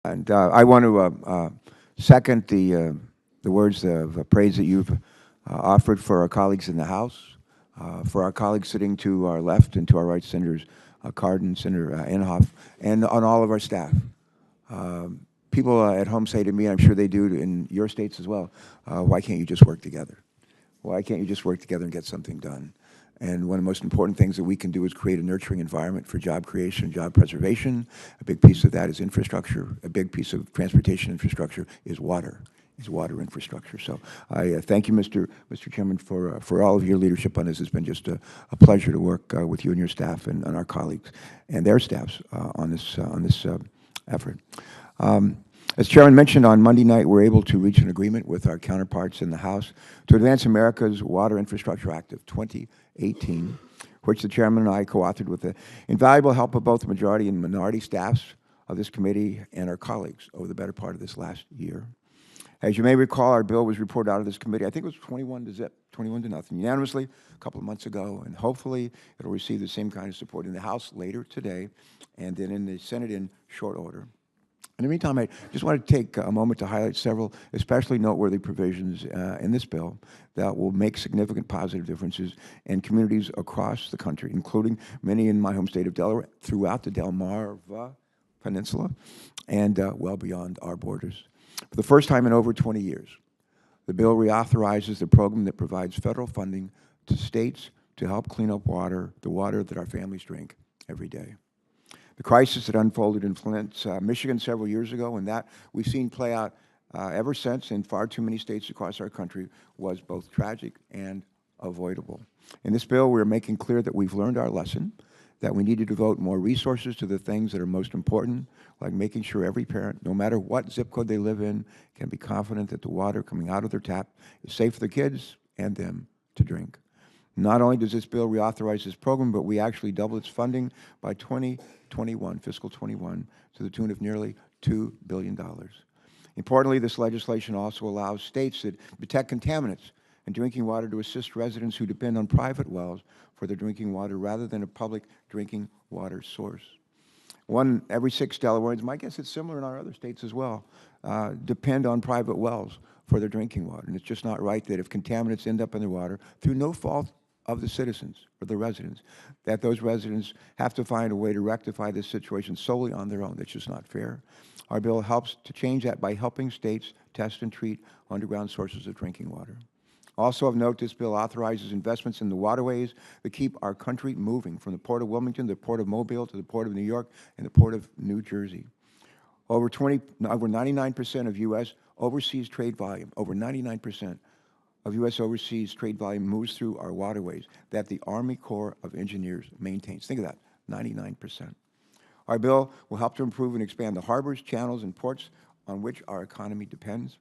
And I want to second the words of praise that you've offered for our colleagues in the House, for our colleagues sitting to our left and to our right, Senators Cardin, Senator Inhofe, and on all of our staff. People at home say to me, I'm sure they do in your states as well, why can't you just work together? Why can't you just work together and get something done? And one of the most important things that we can do is create a nurturing environment for job creation and job preservation. A big piece of that is infrastructure. A big piece of transportation infrastructure is water infrastructure. So I thank you, Mr. Chairman, for all of your leadership on this. It's been just a pleasure to work with you and your staff and our colleagues and their staffs on this effort. As Chairman mentioned, on Monday night, we're able to reach an agreement with our counterparts in the House to advance America's Water Infrastructure Act of 2018, which the Chairman and I co-authored with the invaluable help of both the majority and minority staffs of this committee and our colleagues over the better part of this last year. As you may recall, our bill was reported out of this committee, I think it was 21 to zip, 21 to nothing, unanimously a couple of months ago, and hopefully it'll receive the same kind of support in the House later today, and then in the Senate in short order. In the meantime, I just want to take a moment to highlight several especially noteworthy provisions in this bill that will make significant positive differences in communities across the country, including many in my home state of Delaware, throughout the Delmarva Peninsula, and well beyond our borders. For the first time in over 20 years, the bill reauthorizes the program that provides federal funding to states to help clean up water, the water that our families drink every day. The crisis that unfolded in Flint, Michigan several years ago, and that we've seen play out ever since in far too many states across our country, was both tragic and avoidable. In this bill, we're making clear that we've learned our lesson, that we need to devote more resources to the things that are most important, like making sure every parent, no matter what zip code they live in, can be confident that the water coming out of their tap is safe for the kids and them to drink. Not only does this bill reauthorize this program, but we actually double its funding by 2021, fiscal 21, to the tune of nearly $2 billion. Importantly, this legislation also allows states that detect contaminants in drinking water to assist residents who depend on private wells for their drinking water rather than a public drinking water source. One every 6 Delawareans, my guess it's similar in our other states as well, depend on private wells for their drinking water. And it's just not right that if contaminants end up in their water through no fault of the citizens or the residents, that those residents have to find a way to rectify this situation solely on their own. That's just not fair. Our bill helps to change that by helping states test and treat underground sources of drinking water. Also of note, this bill authorizes investments in the waterways that keep our country moving, from the Port of Wilmington to the Port of Mobile to the Port of New York and the Port of New Jersey. Over 99% of U.S. overseas trade volume, over 99% of U.S. overseas trade volume moves through our waterways that the Army Corps of Engineers maintains. Think of that, 99%. Our bill will help to improve and expand the harbors, channels, and ports on which our economy depends.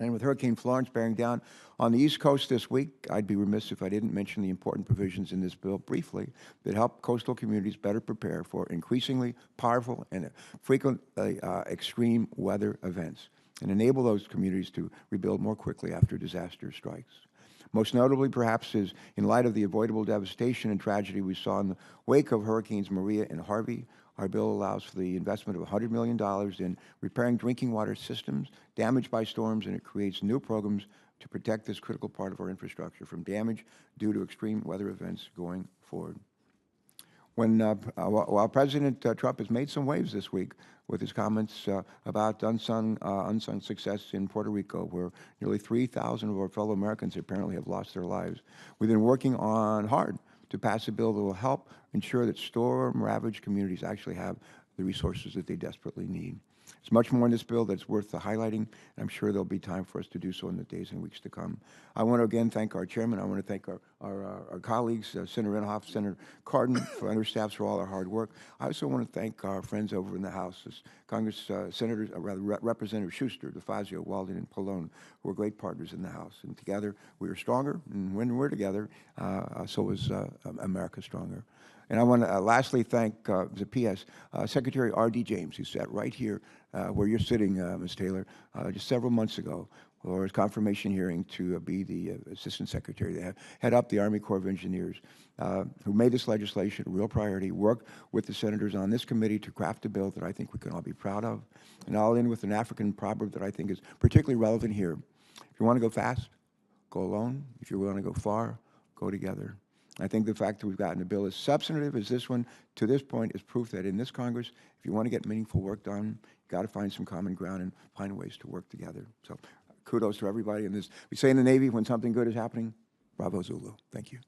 And with Hurricane Florence bearing down on the East Coast this week, I'd be remiss if I didn't mention the important provisions in this bill briefly that help coastal communities better prepare for increasingly powerful and frequently extreme weather events and enable those communities to rebuild more quickly after disaster strikes. Most notably, perhaps, is in light of the avoidable devastation and tragedy we saw in the wake of Hurricanes Maria and Harvey, our bill allows for the investment of $100 million in repairing drinking water systems damaged by storms, and it creates new programs to protect this critical part of our infrastructure from damage due to extreme weather events going forward. While President Trump has made some waves this week with his comments about unsung success in Puerto Rico, where nearly 3,000 of our fellow Americans apparently have lost their lives, we've been working on hard to pass a bill that will help ensure that storm-ravaged communities actually have the resources that they desperately need. There's much more in this bill that's worth highlighting, and I'm sure there'll be time for us to do so in the days and weeks to come. I want to again thank our chairman. I want to thank our colleagues, Senator Inhofe, Senator Cardin, for their staffs for all their hard work. I also want to thank our friends over in the House, Representative Schuster, DeFazio, Walden, and Pallone, who are great partners in the House. And together we are stronger, and when we're together, so is America stronger. And I want to lastly thank, the PS, Secretary R.D. James, who sat right here where you're sitting, Ms. Taylor, just several months ago for his confirmation hearing to be the Assistant Secretary to head up the Army Corps of Engineers, who made this legislation a real priority, worked with the senators on this committee to craft a bill that I think we can all be proud of. And I'll end with an African proverb that I think is particularly relevant here. If you want to go fast, go alone. If you want to go far, go together. I think the fact that we've gotten a bill as substantive as this one to this point is proof that in this Congress, if you want to get meaningful work done, you've got to find some common ground and find ways to work together. So kudos to everybody in this. We say in the Navy, when something good is happening, bravo Zulu. Thank you.